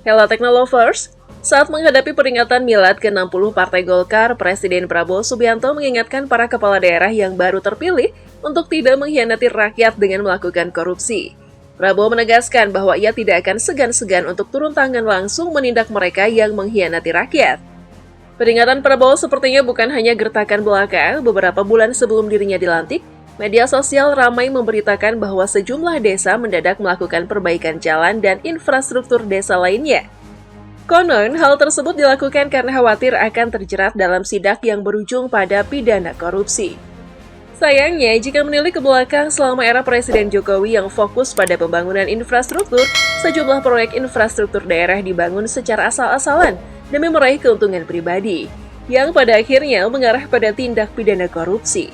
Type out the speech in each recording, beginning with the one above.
Hello Technolovers, saat menghadapi peringatan milad ke-60 Partai Golkar, Presiden Prabowo Subianto mengingatkan para kepala daerah yang baru terpilih untuk tidak mengkhianati rakyat dengan melakukan korupsi. Prabowo menegaskan bahwa ia tidak akan segan-segan untuk turun tangan langsung menindak mereka yang mengkhianati rakyat. Peringatan Prabowo sepertinya bukan hanya gertakan belaka. Beberapa bulan sebelum dirinya dilantik, media sosial ramai memberitakan bahwa sejumlah desa mendadak melakukan perbaikan jalan dan infrastruktur desa lainnya. Konon, hal tersebut dilakukan karena khawatir akan terjerat dalam sidak yang berujung pada pidana korupsi. Sayangnya, jika menilik ke belakang selama era Presiden Jokowi yang fokus pada pembangunan infrastruktur, sejumlah proyek infrastruktur daerah dibangun secara asal-asalan demi meraih keuntungan pribadi, yang pada akhirnya mengarah pada tindak pidana korupsi.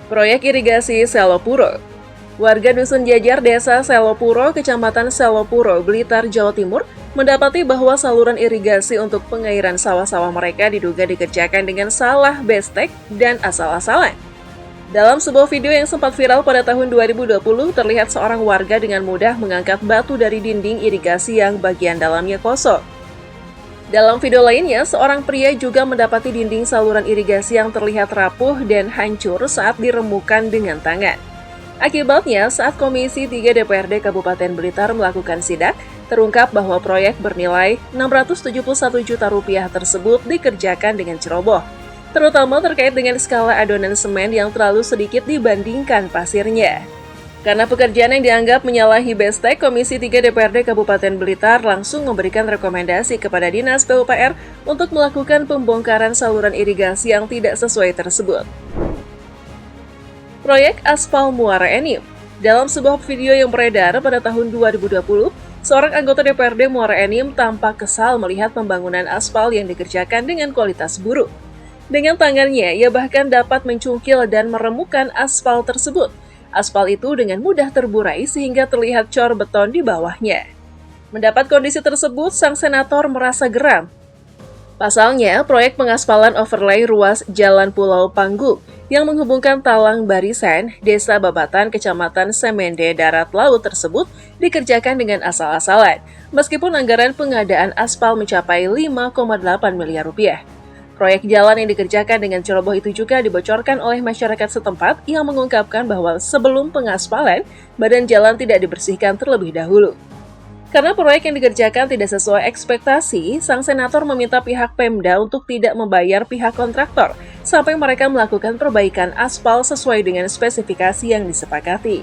Proyek irigasi Selopuro. Warga Dusun Jajar Desa Selopuro, Kecamatan Selopuro, Blitar, Jawa Timur, mendapati bahwa saluran irigasi untuk pengairan sawah-sawah mereka diduga dikerjakan dengan salah bestek dan asal-asalan. Dalam sebuah video yang sempat viral pada tahun 2020, terlihat seorang warga dengan mudah mengangkat batu dari dinding irigasi yang bagian dalamnya kosong. Dalam video lainnya, seorang pria juga mendapati dinding saluran irigasi yang terlihat rapuh dan hancur saat diremukan dengan tangan. Akibatnya, saat Komisi 3 DPRD Kabupaten Blitar melakukan sidak, terungkap bahwa proyek bernilai Rp671 juta tersebut dikerjakan dengan ceroboh, terutama terkait dengan skala adonan semen yang terlalu sedikit dibandingkan pasirnya. Karena pekerjaan yang dianggap menyalahi bestek, Komisi 3 DPRD Kabupaten Blitar langsung memberikan rekomendasi kepada Dinas PUPR untuk melakukan pembongkaran saluran irigasi yang tidak sesuai tersebut. Proyek Aspal Muara Enim. Dalam sebuah video yang beredar pada tahun 2020, seorang anggota DPRD Muara Enim tampak kesal melihat pembangunan aspal yang dikerjakan dengan kualitas buruk. Dengan tangannya, ia bahkan dapat mencungkil dan meremukan aspal tersebut. Aspal itu dengan mudah terburai sehingga terlihat cor beton di bawahnya. Mendapat kondisi tersebut, sang senator merasa geram. Pasalnya, proyek pengaspalan overlay ruas Jalan Pulau Panggung yang menghubungkan Talang Barisan, Desa Babatan, Kecamatan Semende Darat Laut tersebut dikerjakan dengan asal-asalan, meskipun anggaran pengadaan aspal mencapai Rp5,8 miliar. Proyek jalan yang dikerjakan dengan ceroboh itu juga dibocorkan oleh masyarakat setempat yang mengungkapkan bahwa sebelum pengaspalan, badan jalan tidak dibersihkan terlebih dahulu. Karena proyek yang dikerjakan tidak sesuai ekspektasi, sang senator meminta pihak Pemda untuk tidak membayar pihak kontraktor sampai mereka melakukan perbaikan aspal sesuai dengan spesifikasi yang disepakati.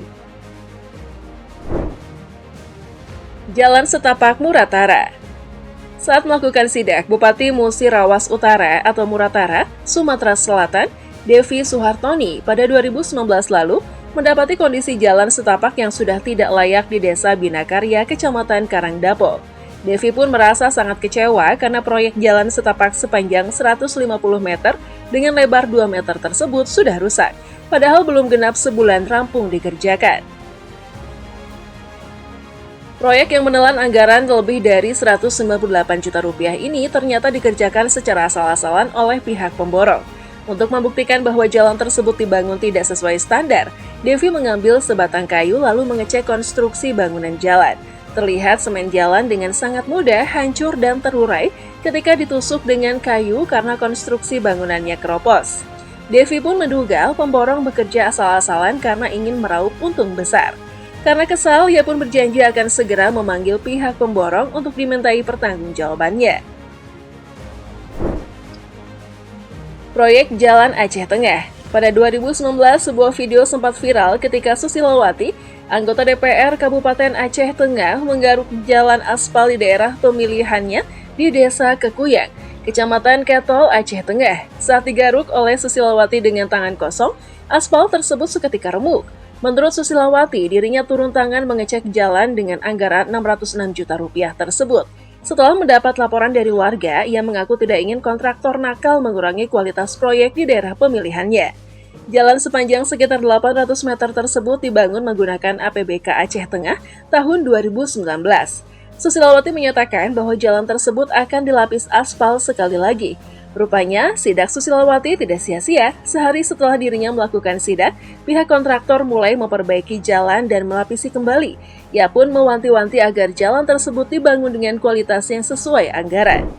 Jalan Setapak Muratara. Saat melakukan sidak, Bupati Musirawas Utara atau Muratara, Sumatera Selatan, Devi Suhartoni pada 2019 lalu mendapati kondisi jalan setapak yang sudah tidak layak di Desa Binakarya, Kecamatan Karangdapo. Devi pun merasa sangat kecewa karena proyek jalan setapak sepanjang 150 meter dengan lebar 2 meter tersebut sudah rusak, padahal belum genap sebulan rampung dikerjakan. Proyek yang menelan anggaran lebih dari Rp198 juta ini ternyata dikerjakan secara asal-asalan oleh pihak pemborong. Untuk membuktikan bahwa jalan tersebut dibangun tidak sesuai standar, Devi mengambil sebatang kayu lalu mengecek konstruksi bangunan jalan. Terlihat semen jalan dengan sangat mudah hancur dan terurai ketika ditusuk dengan kayu karena konstruksi bangunannya keropos. Devi pun menduga pemborong bekerja asal-asalan karena ingin meraup untung besar. Karena kesal, ia pun berjanji akan segera memanggil pihak pemborong untuk dimintai pertanggungjawabannya. Proyek Jalan Aceh Tengah. Pada 2019, sebuah video sempat viral ketika Susilowati, anggota DPR Kabupaten Aceh Tengah, menggaruk jalan aspal di daerah pemilihannya di Desa Kekuyang, Kecamatan Ketol, Aceh Tengah. Saat digaruk oleh Susilowati dengan tangan kosong, aspal tersebut seketika remuk. Menurut Susilowati, dirinya turun tangan mengecek jalan dengan anggaran Rp606 juta tersebut. Setelah mendapat laporan dari warga, ia mengaku tidak ingin kontraktor nakal mengurangi kualitas proyek di daerah pemilihannya. Jalan sepanjang sekitar 800 meter tersebut dibangun menggunakan APBK Aceh Tengah tahun 2019. Susilowati menyatakan bahwa jalan tersebut akan dilapis aspal sekali lagi. Rupanya, sidak Susilawati tidak sia-sia. Sehari setelah dirinya melakukan sidak, pihak kontraktor mulai memperbaiki jalan dan melapisi kembali. Ia pun mewanti-wanti agar jalan tersebut dibangun dengan kualitas yang sesuai anggaran.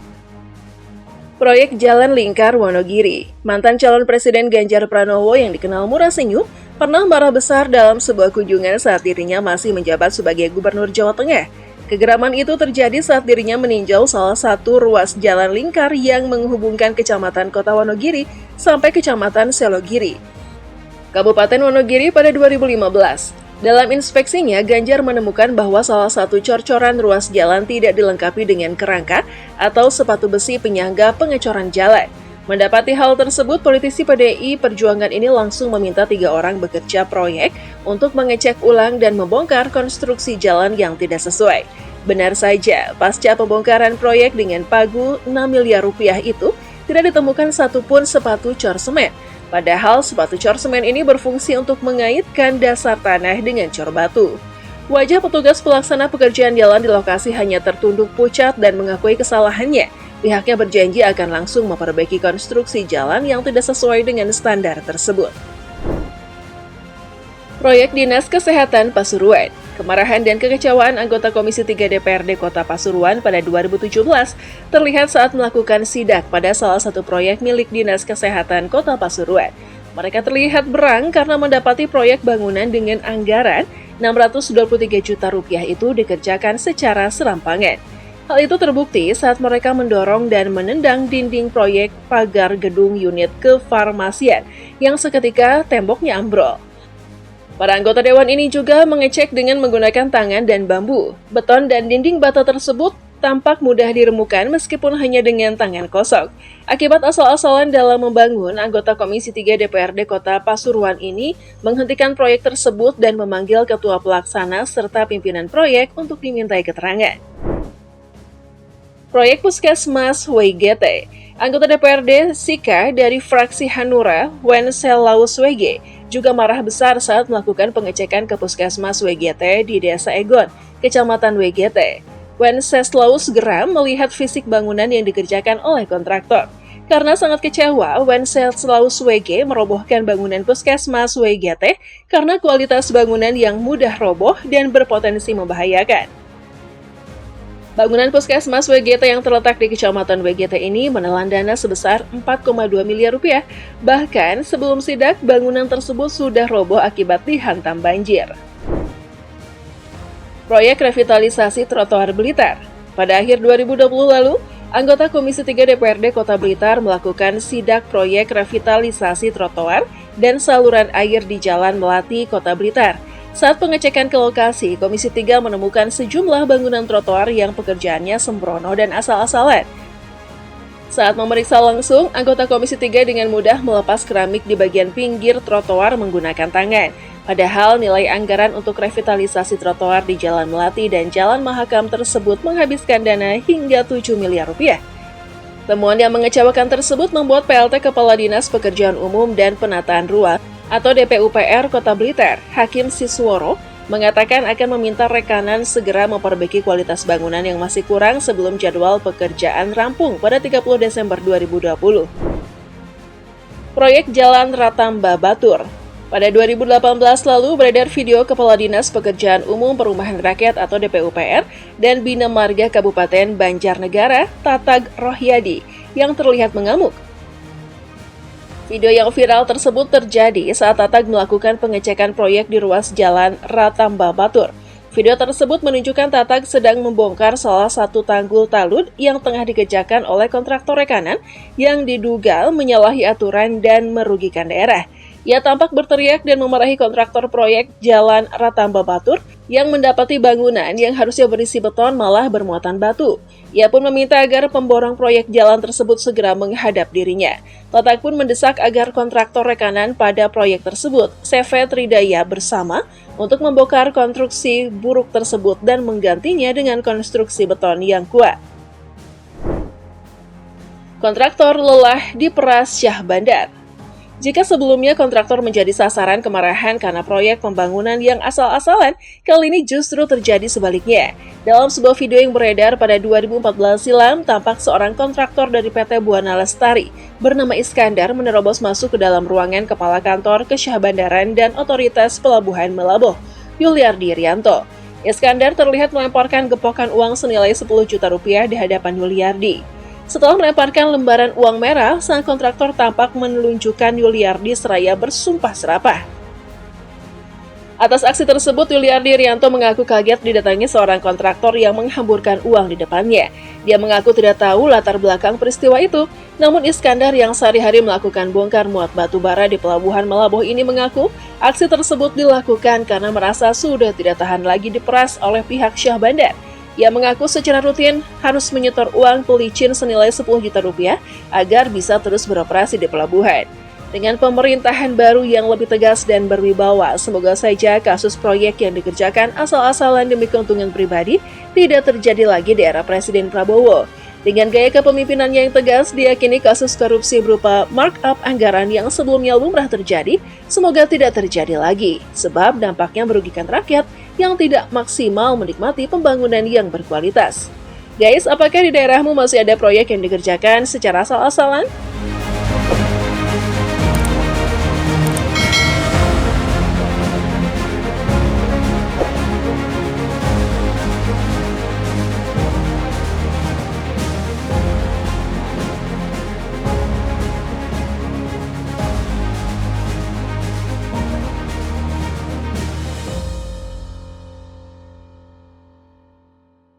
Proyek Jalan Lingkar Wonogiri. Mantan calon Presiden Ganjar Pranowo yang dikenal murah senyum pernah marah besar dalam sebuah kunjungan saat dirinya masih menjabat sebagai Gubernur Jawa Tengah. Kegeraman itu terjadi saat dirinya meninjau salah satu ruas jalan lingkar yang menghubungkan Kecamatan Kota Wonogiri sampai Kecamatan Selogiri, Kabupaten Wonogiri pada 2015. Dalam inspeksinya, Ganjar menemukan bahwa salah satu cor-coran ruas jalan tidak dilengkapi dengan kerangka atau sepatu besi penyangga pengecoran jalan. Mendapati hal tersebut, politisi PDI Perjuangan ini langsung meminta 3 orang bekerja proyek untuk mengecek ulang dan membongkar konstruksi jalan yang tidak sesuai. Benar saja, pasca pembongkaran proyek dengan pagu 6 miliar rupiah itu, tidak ditemukan satupun sepatu cor semen. Padahal sepatu cor semen ini berfungsi untuk mengaitkan dasar tanah dengan cor batu. Wajah petugas pelaksana pekerjaan jalan di lokasi hanya tertunduk pucat dan mengakui kesalahannya. Pihaknya berjanji akan langsung memperbaiki konstruksi jalan yang tidak sesuai dengan standar tersebut. Proyek Dinas Kesehatan Pasuruan. Kemarahan dan kekecewaan anggota Komisi 3 DPRD Kota Pasuruan pada 2017 terlihat saat melakukan sidak pada salah satu proyek milik Dinas Kesehatan Kota Pasuruan. Mereka terlihat berang karena mendapati proyek bangunan dengan anggaran Rp623 juta itu dikerjakan secara serampangan. Hal itu terbukti saat mereka mendorong dan menendang dinding proyek pagar gedung unit kefarmasian yang seketika temboknya ambrol. Para anggota dewan ini juga mengecek dengan menggunakan tangan dan bambu. Beton dan dinding bata tersebut tampak mudah diremukan meskipun hanya dengan tangan kosong. Akibat asal-asalan dalam membangun, anggota Komisi 3 DPRD Kota Pasuruan ini menghentikan proyek tersebut dan memanggil ketua pelaksana serta pimpinan proyek untuk dimintai keterangan. Proyek Puskesmas WGT. Anggota DPRD Sika dari fraksi Hanura, Wenceslaus WG, juga marah besar saat melakukan pengecekan ke Puskesmas WGT di Desa Egon, Kecamatan WGT. Wenceslaus geram melihat fisik bangunan yang dikerjakan oleh kontraktor. Karena sangat kecewa, Wenceslaus WG merobohkan bangunan Puskesmas WGT karena kualitas bangunan yang mudah roboh dan berpotensi membahayakan. Bangunan Puskesmas WGT yang terletak di Kecamatan WGT ini menelan dana sebesar Rp4,2 miliar. Bahkan sebelum sidak, bangunan tersebut sudah roboh akibat dihantam banjir. Proyek revitalisasi trotoar Blitar. Pada akhir 2020 lalu, anggota Komisi 3 DPRD Kota Blitar melakukan sidak proyek revitalisasi trotoar dan saluran air di Jalan Melati, Kota Blitar. Saat pengecekan ke lokasi, Komisi 3 menemukan sejumlah bangunan trotoar yang pekerjaannya sembrono dan asal-asalan. Saat memeriksa langsung, anggota Komisi 3 dengan mudah melepas keramik di bagian pinggir trotoar menggunakan tangan. Padahal nilai anggaran untuk revitalisasi trotoar di Jalan Melati dan Jalan Mahakam tersebut menghabiskan dana hingga Rp7 miliar. Temuan yang mengecewakan tersebut membuat PLT Kepala Dinas Pekerjaan Umum dan Penataan Ruang atau DPUPR Kota Blitar, Hakim Sisworo, mengatakan akan meminta rekanan segera memperbaiki kualitas bangunan yang masih kurang sebelum jadwal pekerjaan rampung pada 30 Desember 2020. Proyek Jalan Ratamba Batur. Pada 2018 lalu beredar video Kepala Dinas Pekerjaan Umum Perumahan Rakyat atau DPUPR dan Bina Marga Kabupaten Banjarnegara, Tatag Rohyadi, yang terlihat mengamuk. Video yang viral tersebut terjadi saat Tatag melakukan pengecekan proyek di ruas jalan Ratamba Batur. Video tersebut menunjukkan Tatag sedang membongkar salah satu tanggul talud yang tengah dikerjakan oleh kontraktor rekanan yang diduga menyalahi aturan dan merugikan daerah. Ia tampak berteriak dan memarahi kontraktor proyek Jalan Ratamba Batur yang mendapati bangunan yang harusnya berisi beton malah bermuatan batu. Ia pun meminta agar pemborong proyek jalan tersebut segera menghadap dirinya. Tatag pun mendesak agar kontraktor rekanan pada proyek tersebut, CV Tridaya bersama, untuk membongkar konstruksi buruk tersebut dan menggantinya dengan konstruksi beton yang kuat. Kontraktor lelah diperas Syah Bandar. Jika sebelumnya kontraktor menjadi sasaran kemarahan karena proyek pembangunan yang asal-asalan, kali ini justru terjadi sebaliknya. Dalam sebuah video yang beredar pada 2014 silam, tampak seorang kontraktor dari PT Buana Lestari bernama Iskandar menerobos masuk ke dalam ruangan Kepala Kantor Kesyah Bandaran dan Otoritas Pelabuhan Melaboh, Yuliardi Rianto. Iskandar terlihat melemparkan gepokan uang senilai 10 juta rupiah di hadapan Yuliardi. Setelah melemparkan lembaran uang merah, sang kontraktor tampak menunjukkan Yuliardi seraya bersumpah serapah. Atas aksi tersebut, Yuliardi Rianto mengaku kaget didatangi seorang kontraktor yang menghamburkan uang di depannya. Dia mengaku tidak tahu latar belakang peristiwa itu, namun Iskandar yang sehari-hari melakukan bongkar muat batu bara di Pelabuhan Melaboh ini mengaku aksi tersebut dilakukan karena merasa sudah tidak tahan lagi diperas oleh pihak Syah Bandar. Ia mengaku secara rutin harus menyetor uang pelicin senilai 10 juta rupiah agar bisa terus beroperasi di pelabuhan. Dengan pemerintahan baru yang lebih tegas dan berwibawa, semoga saja kasus proyek yang dikerjakan asal-asalan demi keuntungan pribadi tidak terjadi lagi di era Presiden Prabowo. Dengan gaya kepemimpinannya yang tegas, diyakini kasus korupsi berupa markup anggaran yang sebelumnya lumrah terjadi, semoga tidak terjadi lagi, sebab dampaknya merugikan rakyat yang tidak maksimal menikmati pembangunan yang berkualitas. Guys, apakah di daerahmu masih ada proyek yang dikerjakan secara asal-asalan?